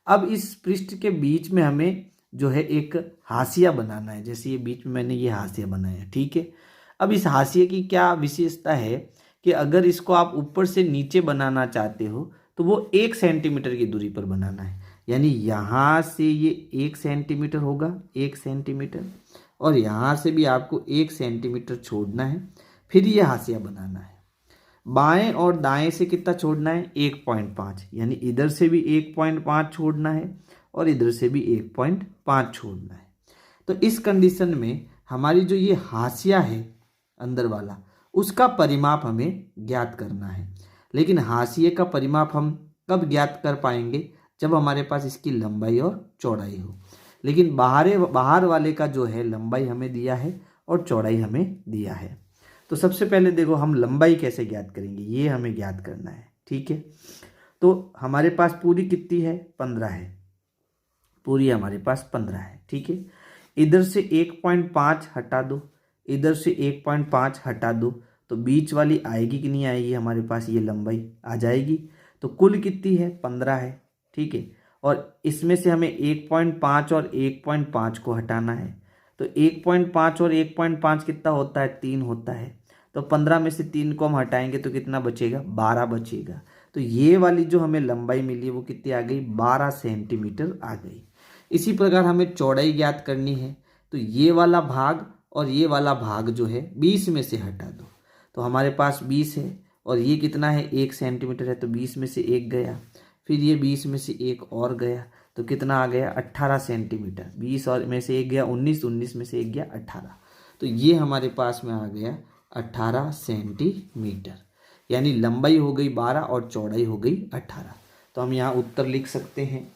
S1: अब इस पृष्ठ के बीच में हमें जो है एक हाशिया बनाना है, जैसे ये बीच में मैंने ये हाशिया बनाया है, ठीक है। अब इस हाशिए की क्या विशेषता है कि अगर इसको आप ऊपर से नीचे बनाना चाहते हो तो वो 1 सेंटीमीटर की दूरी पर बनाना है। यानी यहाँ से ये 1 सेंटीमीटर होगा, 1 सेंटीमीटर, और यहाँ से भी आपको 1 सेंटीमीटर छोड़ना है, फिर ये हाशिया बनाना है। बाएं और दाएं से कितना छोड़ना है, 1.5, यानी इधर से भी 1.5 छोड़ना है और इधर से भी 1.5 छोड़ना है। तो इस कंडीशन में हमारी जो ये हाशिया है अंदर वाला, उसका परिमाप हमें ज्ञात करना है। लेकिन हाशिए का परिमाप हम कब ज्ञात कर पाएंगे, जब हमारे पास इसकी लंबाई और चौड़ाई हो। लेकिन बाहर वाले का जो है लंबाई हमें दिया है और चौड़ाई हमें दिया है। तो सबसे पहले देखो हम लंबाई कैसे ज्ञात करेंगे, ये हमें ज्ञात करना है, ठीक है। तो हमारे पास पूरी कितनी है, 15 है, पूरी हमारे पास 15 है, ठीक है। इधर से 1.5 हटा दो, इधर से 1.5 हटा दो, तो बीच वाली आएगी कि नहीं आएगी, हमारे पास ये लंबाई आ जाएगी। तो कुल कितनी है, 15 है, ठीक है। और इसमें से हमें 1.5 और 1.5 को हटाना है। तो 1.5 और 1.5 कितना होता है, 3 होता है। तो 15 में से 3 को हम हटाएंगे तो कितना बचेगा, 12 बचेगा। तो ये वाली जो हमें लंबाई मिली है वो कितनी आ गई, 12 सेंटीमीटर आ गई। इसी प्रकार हमें चौड़ाई ज्ञात करनी है, तो ये वाला भाग और ये वाला भाग जो है 20 में से हटा दो, तो हमारे पास 20 है और ये कितना है 1 सेंटीमीटर है, तो 20 में से 1 गया, फिर ये 20 में से 1 और गया, तो कितना आ गया 18 सेंटीमीटर। 20 और में से 1 गया 19, 19 में से 1 गया 18, तो ये हमारे पास में आ गया 18 सेंटीमीटर। यानी लंबाई हो गई 12 और चौड़ाई हो गई 18। तो हम यहाँ उत्तर लिख सकते हैं,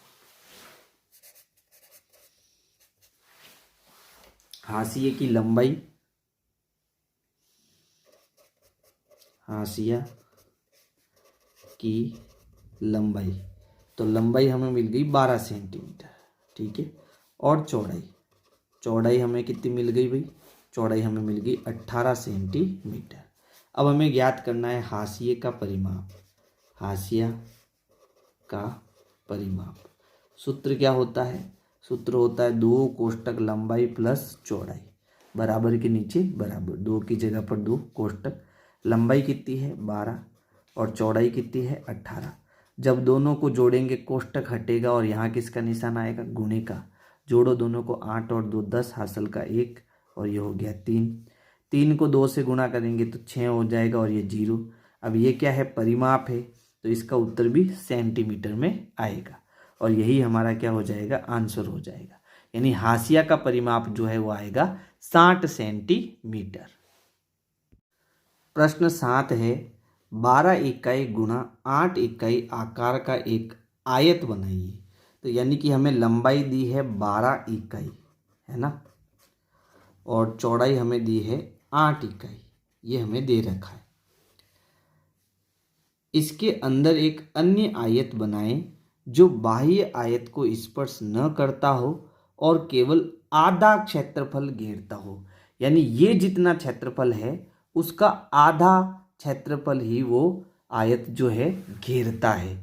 S1: हाशिए की लंबाई, हाशिया की लंबाई, तो लंबाई हमें मिल गई 12 सेंटीमीटर, ठीक है। और चौड़ाई, चौड़ाई हमें कितनी मिल गई भाई, चौड़ाई हमें मिल गई 18 सेंटीमीटर। अब हमें ज्ञात करना है हाशिए का परिमाप, हाशिया का परिमाप। सूत्र क्या होता है, सूत्र होता है 2 कोष्टक लंबाई प्लस चौड़ाई, बराबर के नीचे बराबर, 2 की जगह पर 2 कोष्टक। लंबाई कितनी है 12 और चौड़ाई कितनी है 18। जब दोनों को जोड़ेंगे कोष्टक हटेगा और यहाँ किसका निशान आएगा, गुणे का। जोड़ो दोनों को, 8 और 2 10, हासिल का 1 और ये हो गया 3। 3 को 2 से गुणा करेंगे तो 6 हो जाएगा और ये 0। अब ये क्या है, परिमाप है, तो इसका उत्तर भी सेंटीमीटर में आएगा और यही हमारा क्या हो जाएगा, आंसर हो जाएगा। यानी हाशिया का परिमाप जो है वो आएगा 60 सेंटीमीटर। प्रश्न 7 है, 12 इकाई गुणा 8 इकाई आकार का एक आयत बनाइए। तो यानी कि हमें लंबाई दी है 12 इकाई, है ना, और चौड़ाई हमें दी है 8 इकाई, ये हमें दे रखा है। इसके अंदर एक अन्य आयत बनाएं जो बाह्य आयत को स्पर्श न करता हो और केवल आधा क्षेत्रफल घेरता हो। यानी ये जितना क्षेत्रफल है उसका आधा क्षेत्रफल ही वो आयत जो है घेरता है।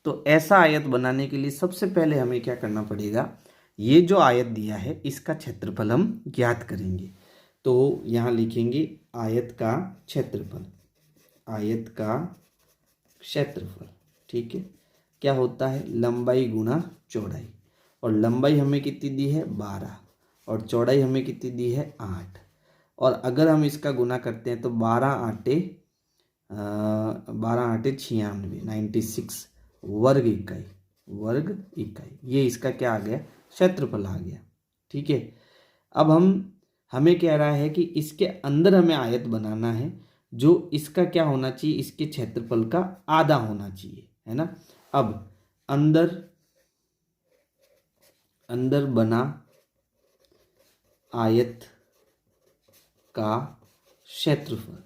S1: तो ऐसा आयत बनाने के लिए सबसे पहले हमें क्या करना पड़ेगा, ये जो आयत दिया है इसका क्षेत्रफल हम ज्ञात करेंगे। तो यहाँ लिखेंगे आयत का क्षेत्रफल, आयत का क्षेत्रफल, ठीक है। क्या होता है, लंबाई गुणा चौड़ाई, और लंबाई हमें कितनी दी है 12 और चौड़ाई हमें कितनी दी है 8। और अगर हम इसका गुना करते हैं तो 12 आटे 96, 96 वर्ग इकाई, वर्ग इकाई, ये इसका क्या आ गया, क्षेत्रफल आ गया, ठीक है। अब हमें कह रहा है कि इसके अंदर हमें आयत बनाना है जो इसका क्या होना चाहिए, इसके क्षेत्रफल का आधा होना चाहिए, है ना। अब अंदर बना आयत का क्षेत्रफल,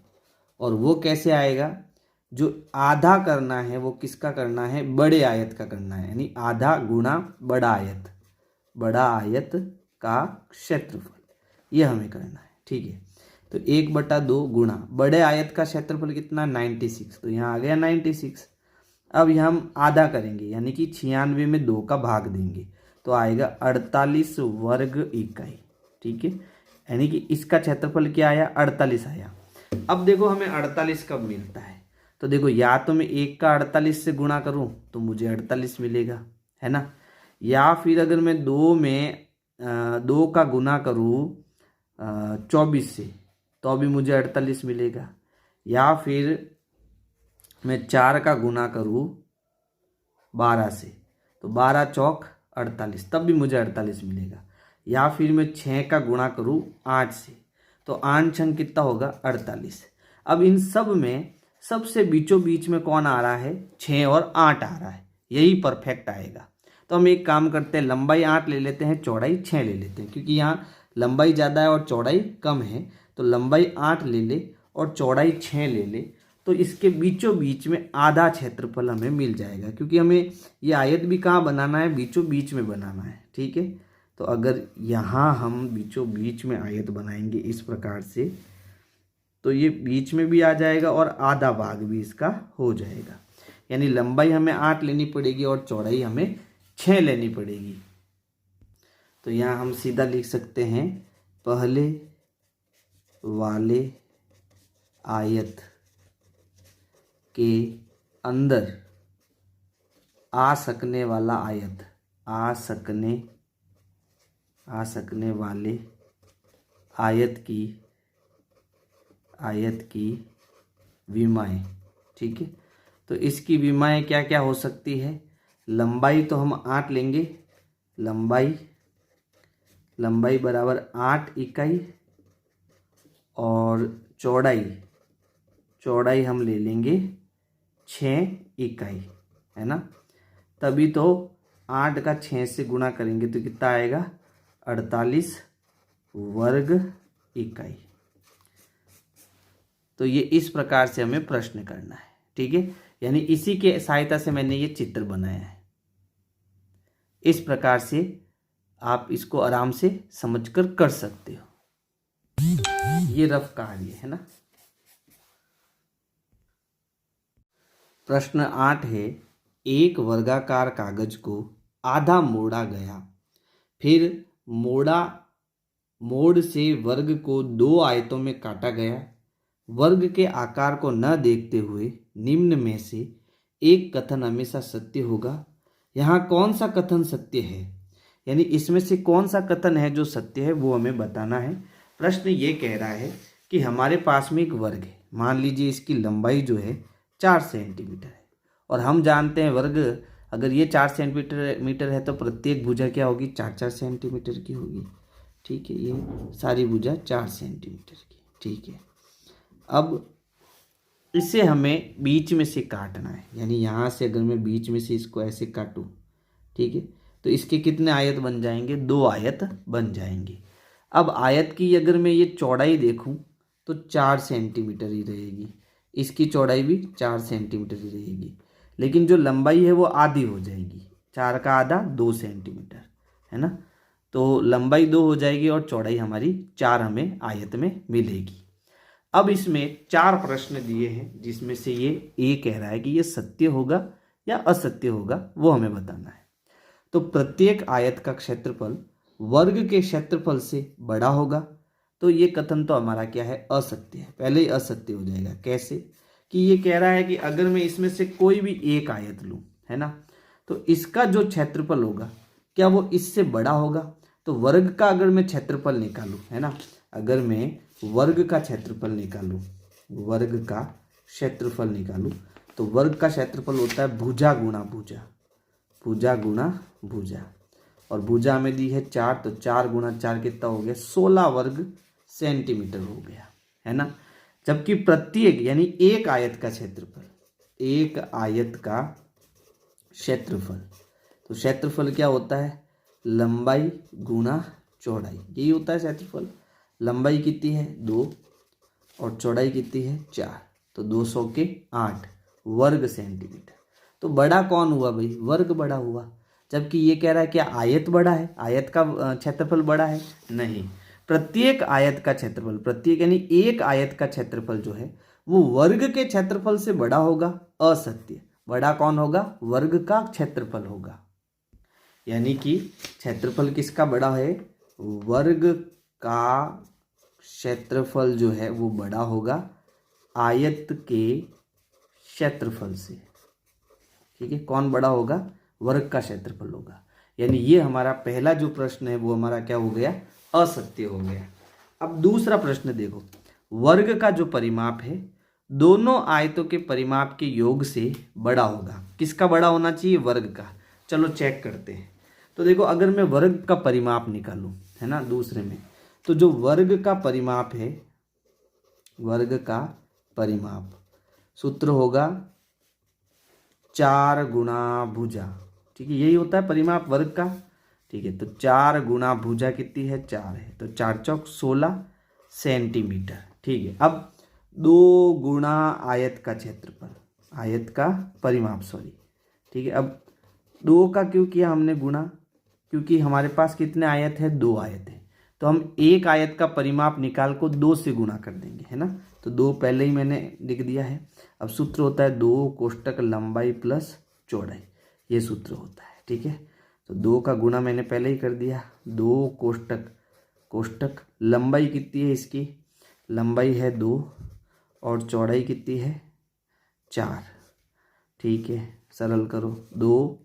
S1: और वो कैसे आएगा, जो आधा करना है वो किसका करना है, बड़े आयत का करना है, यानी आधा गुणा बड़ा आयत, बड़ा आयत का क्षेत्रफल, ये हमें करना है, ठीक है। तो 1/2 गुणा बड़े आयत का क्षेत्रफल कितना 96, तो यहाँ आ गया 96। अब यहाँ हम आधा करेंगे यानी कि 96 में 2 का भाग देंगे तो आएगा 48 वर्ग इकाई, ठीक है। यानी कि इसका क्षेत्रफल क्या आया, 48 आया। अब देखो हमें 48 कब मिलता है, तो देखो या तो मैं 1 का 48 से गुणा करूं तो मुझे 48 मिलेगा, है ना, या फिर अगर मैं 2 का गुना करूं 24 से तो भी मुझे 48 मिलेगा, या फिर मैं 4 का गुना करूं 12 से तो 12 चौक 48, तब भी मुझे 48 मिलेगा, या फिर मैं 6 का गुणा करूं 8 से तो 8 छंग कितना होगा 48। अब इन सब में सबसे बीचों बीच में कौन आ रहा है, 6 और 8 आ रहा है, यही परफेक्ट आएगा। तो हम एक काम करते हैं, लंबाई 8 ले लेते हैं, चौड़ाई 6 ले लेते हैं, क्योंकि यहाँ लंबाई ज़्यादा है और चौड़ाई कम है, तो लंबाई 8 ले ले और चौड़ाई 6 ले ले, तो इसके बीचों बीच में आधा क्षेत्रफल हमें मिल जाएगा, क्योंकि हमें ये आयत भी कहाँ बनाना है, बीचों बीच में बनाना है, ठीक है। तो अगर यहाँ हम बीचों बीच में आयत बनाएंगे इस प्रकार से, तो ये बीच में भी आ जाएगा और आधा भाग भी इसका हो जाएगा। यानी लंबाई हमें 8 लेनी पड़ेगी और चौड़ाई हमें 6 लेनी पड़ेगी। तो यहाँ हम सीधा लिख सकते हैं, पहले वाले आयत के अंदर आ सकने वाला आयत, आ सकने वाले आयत की विमाएं। ठीक है, तो इसकी विमाएं क्या क्या हो सकती है? लंबाई तो हम 8 लेंगे, लंबाई बराबर 8 इकाई, और चौड़ाई हम ले लेंगे 6 इकाई, है ना। तभी तो 8 का 6 से गुणा करेंगे तो कितना आएगा? 48 वर्ग इकाई। तो ये इस प्रकार से हमें प्रश्न करना है। ठीक है, यानी इसी के सहायता से मैंने ये चित्र बनाया है। इस प्रकार से आप इसको आराम से समझकर कर सकते हो। ये रफ कार्य है ना। प्रश्न 8 है, एक वर्गाकार कागज को आधा मोड़ा गया, फिर मोड़ से वर्ग को 2 आयतों में काटा गया। वर्ग के आकार को न देखते हुए निम्न में से एक कथन हमेशा सत्य होगा। यहाँ कौन सा कथन सत्य है, यानी इसमें से कौन सा कथन है जो सत्य है, वो हमें बताना है। प्रश्न ये कह रहा है कि हमारे पास में एक वर्ग है, मान लीजिए इसकी लंबाई जो है 4 सेंटीमीटर है, और हम जानते हैं वर्ग अगर ये 4 सेंटीमीटर है तो प्रत्येक भुजा क्या होगी? 4-4 सेंटीमीटर की होगी। ठीक है, ये सारी भुजा 4 सेंटीमीटर की। ठीक है, अब इसे हमें बीच में से काटना है, यानी यहाँ से अगर मैं बीच में से इसको ऐसे काटूँ, ठीक है, तो इसके कितने आयत बन जाएंगे? 2 आयत बन जाएंगे। अब आयत की अगर मैं ये चौड़ाई देखूँ तो 4 सेंटीमीटर ही रहेगी, इसकी चौड़ाई भी 4 सेंटीमीटर ही रहेगी, लेकिन जो लंबाई है वो आधी हो जाएगी, 4 का आधा 2 सेंटीमीटर, है ना। तो लंबाई 2 हो जाएगी और चौड़ाई हमारी 4 हमें आयत में मिलेगी। अब इसमें 4 प्रश्न दिए हैं, जिसमें से ये ए कह रहा है कि ये सत्य होगा या असत्य होगा, वो हमें बताना है। तो प्रत्येक आयत का क्षेत्रफल वर्ग के क्षेत्रफल से बड़ा होगा, तो ये कथन तो हमारा क्या है? असत्य है। पहले ही असत्य हो जाएगा। कैसे? कि ये कह रहा है कि अगर मैं इसमें से कोई भी एक आयत लूँ, है ना, तो इसका जो क्षेत्रफल होगा क्या वो इससे बड़ा होगा? तो वर्ग का अगर मैं क्षेत्रफल निकालूँ, है ना, अगर मैं वर्ग का क्षेत्रफल निकालूँ, तो वर्ग का क्षेत्रफल होता है भुजा गुणा भुजा, और भुजा में दी है 4, तो 4 गुणा 4 कितना हो गया? 16 वर्ग सेंटीमीटर हो गया, है ना। जबकि प्रत्येक यानी एक आयत का क्षेत्रफल, तो क्षेत्रफल क्या होता है? लंबाई गुणा चौड़ाई, यही होता है क्षेत्रफल। लंबाई कितनी है? 2, और चौड़ाई कितनी है? 4, तो 200 के 8 वर्ग सेंटीमीटर। तो बड़ा कौन हुआ भाई? वर्ग बड़ा हुआ। जबकि ये कह रहा है कि आयत बड़ा है, आयत का क्षेत्रफल बड़ा है। नहीं, प्रत्येक आयत का क्षेत्रफल, प्रत्येक यानी एक आयत का क्षेत्रफल जो है वो वर्ग के क्षेत्रफल से बड़ा होगा। असत्य। बड़ा कौन होगा? वर्ग का क्षेत्रफल होगा। यानी कि क्षेत्रफल किसका बड़ा है? वर्ग का क्षेत्रफल जो है वो बड़ा होगा आयत के क्षेत्रफल से। ठीक है, कौन बड़ा होगा? वर्ग का क्षेत्रफल होगा। यानी ये हमारा पहला जो प्रश्न है वो हमारा क्या हो गया? असत्य हो गया। अब दूसरा प्रश्न देखो, वर्ग का जो परिमाप है दोनों आयतों के परिमाप के योग से बड़ा होगा। किसका बड़ा होना चाहिए? वर्ग का। चलो चेक करते हैं। तो देखो, अगर मैं वर्ग का परिमाप निकालूं, है ना, दूसरे में, तो जो वर्ग का परिमाप है, वर्ग का परिमाप सूत्र होगा 4 गुणा भुजा। ठीक है, यही होता है परिमाप वर्ग का। ठीक है, तो 4 गुणा भुजा कितनी है? 4 है, तो 4 चौक 16 सेंटीमीटर। ठीक है, अब 2 गुणा आयत का क्षेत्रफल, आयत का परिमाप, सॉरी। ठीक है, अब 2 का क्यों किया हमने गुणा? क्योंकि हमारे पास कितने आयत है? 2 आयत है, तो हम एक आयत का परिमाप निकाल को 2 से गुणा कर देंगे, है ना। तो 2 पहले ही मैंने लिख दिया है। अब सूत्र होता है 2 कोष्टक लंबाई प्लस चौड़ाई, ये सूत्र होता है। ठीक है, तो 2 का गुणा मैंने पहले ही कर दिया। 2 कोष्टक लंबाई कितनी है? इसकी लंबाई है 2 और चौड़ाई कितनी है? 4। ठीक है, सरल करो। 2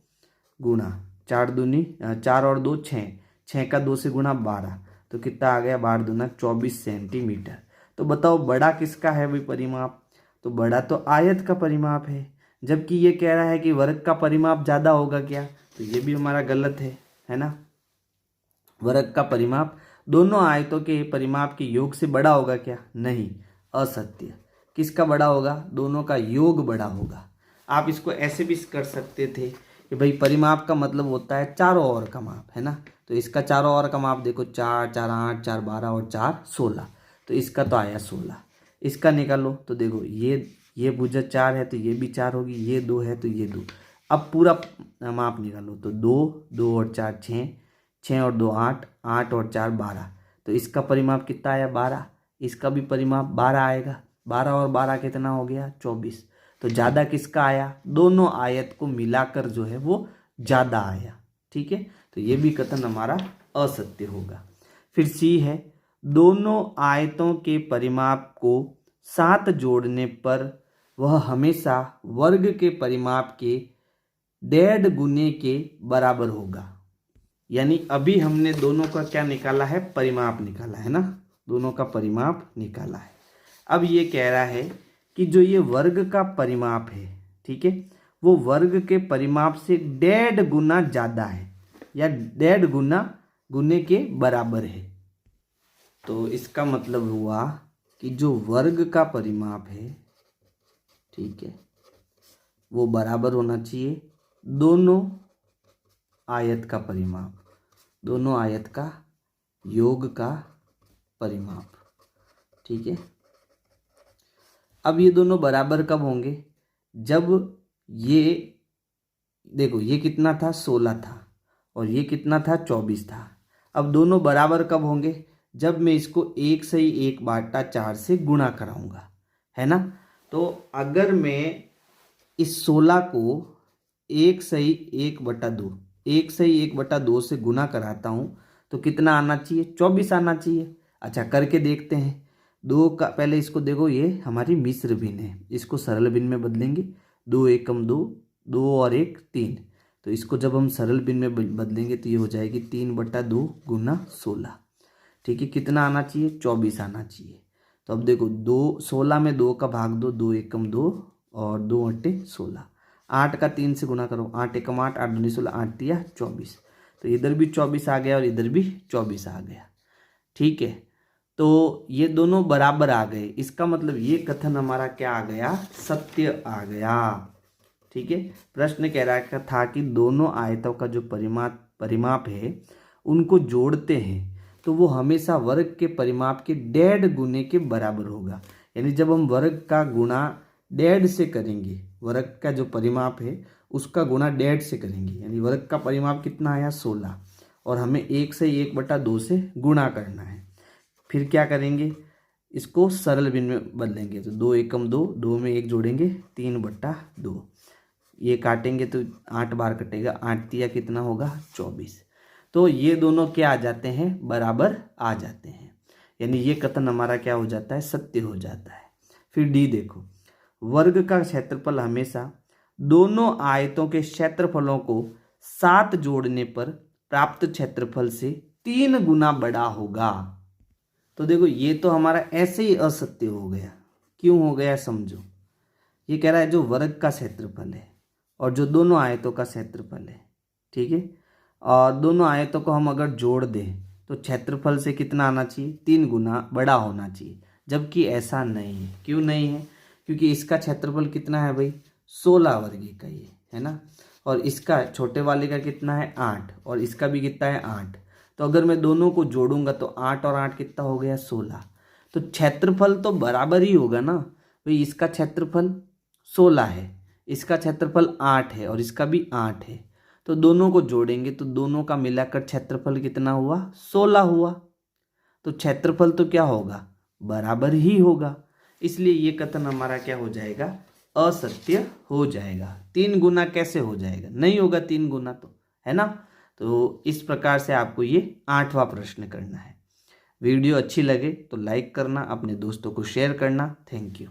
S1: गुना 4 दूनी 4 और 2 6, 6 का 2 से गुना 12, तो कितना आ गया 12 दूना 24 सेंटीमीटर। तो बताओ बड़ा किसका है भाई परिमाप? तो बड़ा तो आयत का परिमाप है, जबकि ये कह रहा है कि वर्ग का परिमाप ज़्यादा होगा क्या? तो ये भी हमारा गलत है ना। वर्ग का परिमाप दोनों आयतों के परिमाप के योग से बड़ा होगा क्या? नहीं, असत्य। किसका बड़ा होगा? दोनों का योग बड़ा होगा। आप इसको ऐसे भी कर सकते थे कि भाई परिमाप का मतलब होता है चारों ओर का माप, है ना। तो इसका चारों ओर का माप देखो, 4 4 8 4 12 और 4 16, तो इसका तो आया 16। इसका निकालो तो देखो ये भुजा 4 है तो ये भी 4 होगी, ये 2 है तो ये 2। अब पूरा माप निकालो तो 2 2 और 4 6, 6 और 2 8, 8 और 4 12, तो इसका परिमाप कितना आया 12। इसका भी परिमाप 12 आएगा। 12 और 12 कितना हो गया 24। तो ज़्यादा किसका आया? दोनों आयत को मिलाकर जो है वो ज़्यादा आया। ठीक है, तो ये भी कथन हमारा असत्य होगा। फिर सी है, दोनों आयतों के परिमाप को साथ जोड़ने पर वह हमेशा वर्ग के परिमाप के 1.5 गुने के बराबर होगा। यानी अभी हमने दोनों का क्या निकाला है? परिमाप निकाला है ना, दोनों का परिमाप निकाला है। अब ये कह रहा है कि जो ये वर्ग का परिमाप है, ठीक है, वो वर्ग के परिमाप से 1.5 गुना ज़्यादा है या 1.5 गुने के बराबर है। तो इसका मतलब हुआ कि जो वर्ग का परिमाप है, ठीक है, वो बराबर होना चाहिए दोनों आयत का परिमाप, दोनों आयत का योग का परिमाप। ठीक है, अब ये दोनों बराबर कब होंगे? जब ये देखो ये कितना था 16 था और ये कितना था 24 था। अब दोनों बराबर कब होंगे? जब मैं इसको 1 से 1 बाटा 4 से गुणा कराऊंगा, है ना। तो अगर मैं इस 16 को 1 से 1 बटा 2, 1 से 1 बटा 2 से गुणा कराता हूँ तो कितना आना चाहिए? 24 आना चाहिए। अच्छा, करके देखते हैं। 2 का पहले इसको देखो, ये हमारी मिश्र भिन्न है, इसको सरल भिन्न में बदलेंगे। 2 एकम 2, 2 और 1 3, तो इसको जब हम सरल भिन्न में बदलेंगे तो ये हो जाएगी 3 बटा 2 गुना 16। ठीक है, कितना आना चाहिए? 24 आना चाहिए। तो अब देखो 16 में 2 का भाग दो, 2 एकम 2 और 2 अट्टे 16। 8 का 3 से गुना करो, 8 एकम 8, 8 दूनी 16, 8 तिया 24। तो इधर भी 24 आ गया और इधर भी 24 आ गया। ठीक है, तो ये दोनों बराबर आ गए। इसका मतलब ये कथन हमारा क्या आ गया? सत्य आ गया। ठीक है, प्रश्न कह रहा था कि दोनों आयतों का जो परिमाप है उनको जोड़ते हैं तो वो हमेशा वर्ग के परिमाप के 1.5 गुने के बराबर होगा। यानी जब हम वर्ग का गुणा 1.5 से करेंगे, वर्ग का जो परिमाप है उसका गुणा 1.5 से करेंगे, यानी वर्ग का परिमाप कितना आया 16, और हमें 1 से 1 बटा 2 से गुणा करना है। फिर क्या करेंगे? इसको सरल भिन्न में बदलेंगे तो 2 एकम 2, 2 में 1 जोड़ेंगे 3 बटा 2, ये काटेंगे तो 8 बार कटेगा, 8 तिया कितना होगा 24। तो ये दोनों क्या आ जाते हैं? बराबर आ जाते हैं। यानी ये कथन हमारा क्या हो जाता है? सत्य हो जाता है। फिर डी देखो, वर्ग का क्षेत्रफल हमेशा दोनों आयतों के क्षेत्रफलों को साथ जोड़ने पर प्राप्त क्षेत्रफल से 3 गुना बड़ा होगा। तो देखो ये तो हमारा ऐसे ही असत्य हो गया। क्यों हो गया समझो। ये कह रहा है जो वर्ग का क्षेत्रफल है और जो दोनों आयतों का क्षेत्रफल है, ठीक है, और दोनों आयतों को हम अगर जोड़ दें तो क्षेत्रफल से कितना आना चाहिए? 3 गुना बड़ा होना चाहिए, जबकि ऐसा नहीं है। क्यों नहीं है? क्योंकि इसका क्षेत्रफल कितना है भाई? 16 वर्ग इकाई है ना, और इसका छोटे वाले का कितना है 8, और इसका भी कितना है 8। तो अगर मैं दोनों को जोड़ूंगा तो 8 और 8 कितना हो गया 16। तो क्षेत्रफल तो बराबर ही होगा ना भाई। इसका क्षेत्रफल 16 है, इसका क्षेत्रफल 8 है और इसका भी 8 है, तो दोनों को जोड़ेंगे तो दोनों का मिलाकर क्षेत्रफल कितना हुआ? 16 हुआ। तो क्षेत्रफल तो क्या होगा? बराबर ही होगा। इसलिए ये कथन हमारा क्या हो जाएगा? असत्य हो जाएगा। 3 गुना कैसे हो जाएगा? नहीं होगा 3 गुना, तो है ना। तो इस प्रकार से आपको ये 8वां प्रश्न करना है। वीडियो अच्छी लगे तो लाइक करना, अपने दोस्तों को शेयर करना। Thank you.